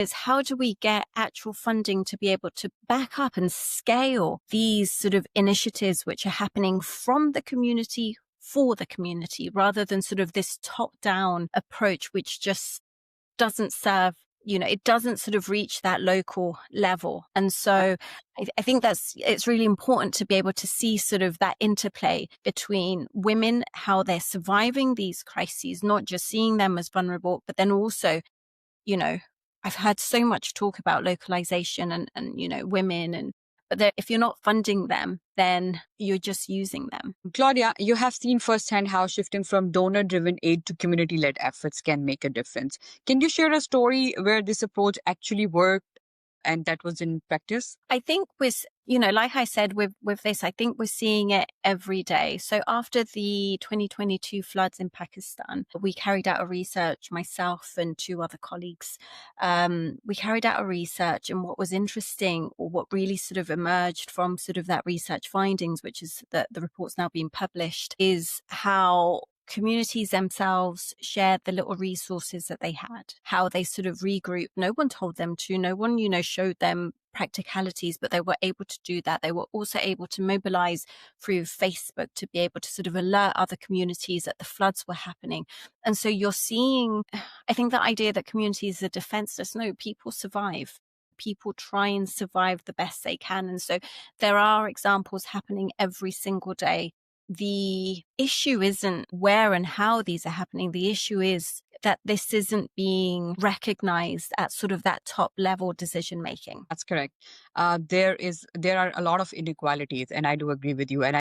is how do we get actual funding to be able to back up and scale these sort of initiatives which are happening from the community for the community, rather than sort of this top-down approach, which just doesn't serve, it doesn't sort of reach that local level. And so I think it's really important to be able to see sort of that interplay between women, how they're surviving these crises, not just seeing them as vulnerable, but then also, I've heard so much talk about localization and women, but if you're not funding them, then you're just using them. Claudia, you have seen firsthand how shifting from donor-driven aid to community-led efforts can make a difference. Can you share a story where this approach actually worked and that was in practice? I think with, like I said, with this, I think we're seeing it every day. So after the 2022 floods in Pakistan, we carried out a research, myself and two other colleagues. We carried out a research, and what was interesting, or what really sort of emerged from sort of that research findings, which is that the report's now being published, is how communities themselves shared the little resources that they had, how they sort of regrouped. No one told them to, no one, showed them practicalities, but they were able to do that. They were also able to mobilize through Facebook to be able to sort of alert other communities that the floods were happening. And so you're seeing, I think the idea that communities are defenseless, no, people survive. People try and survive the best they can. And so there are examples happening every single day. The issue isn't where and how these are happening. The issue is that this isn't being recognized at sort of that top level decision making. That's correct. There are a lot of inequalities, and I do agree with you. And